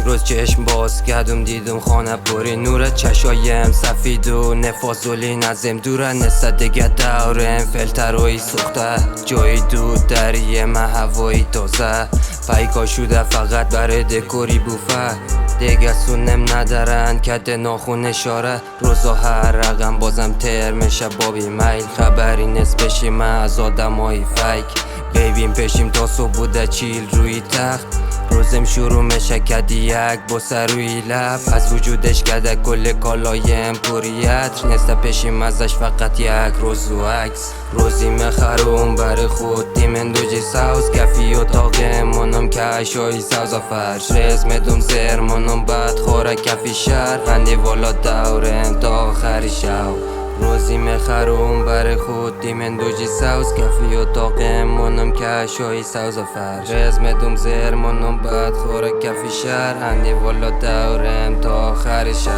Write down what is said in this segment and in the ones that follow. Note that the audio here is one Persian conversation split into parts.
روز چشم باز کردم دیدم خانه پری نوره، چشایم سفید و نفاذولی نزم دوره، نسته دیگه دورم فلتروی سوخته، جای دود دریه من هوایی تازه، پیکا شده فقط برای دکوری بوفه، دیگه سونم ندارن کت ناخون اشاره، روزا هر رقم بازم تر میشه بابی میل، خبری نیست بشی من از آدمای فیک، بیبیم پیشیم تا صبح بوده چیل روی تخت، روزم شروع میشه کدی یک بوسه روی لب، از وجودش کده کل کالایم پوریت، نیسته پیشیم ازش فقط یک روز و عکس، روزی میخرم برای خود دیمن دوجی ساوز، کفی اتاق منم کشای ساوز فرش، ریز میدم زیر منم بد خوره کفی شهر، هندی والا دورم تا آخری شو، روزی میخرم برای خود دیمن دوجی ساوز، کفی اتاق منم کشای ساوز فرش، ریز میدم زیر منم بد خوره کفی شهر، هندی والا دورم تا آخری شو،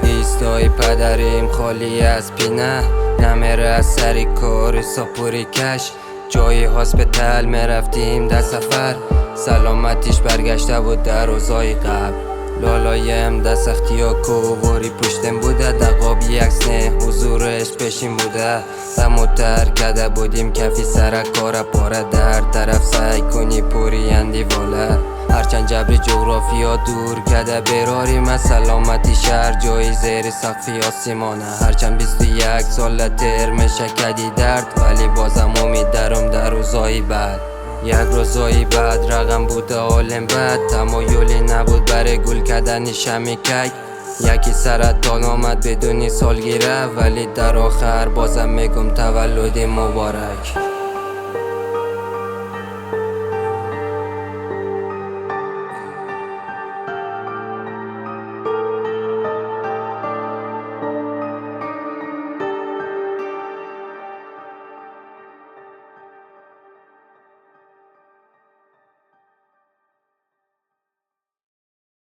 ایستای پدریم خالی از پینه، نمیره از سری کار ساپوری کش، جای هاسپیتال میرفتیم در سفر، سلامتیش برگشته بود در روزای قبل، لالایم در سختی ها کووری پشتم بوده، دقابی عکس نه حضورش پیشیم بوده، دموتر کده بودیم کفی سر کار پاره، در طرف سعی کنی پوری اندی واله، هرچند جبری جغرافیا دور کده براری، من سلامتی شهر جای زیر سقفی آسیمانه، هرچند 21 سال تر میشه کدی درد، ولی بازم امید دارم در روزایی بعد، یک روزایی بعد رقم بوده عالم بد، تمایلی نبود برای گل کردن شمی کک، یکی سرطان آمد بدونی سالگیره، ولی در آخر بازم میگم تولد مبارک.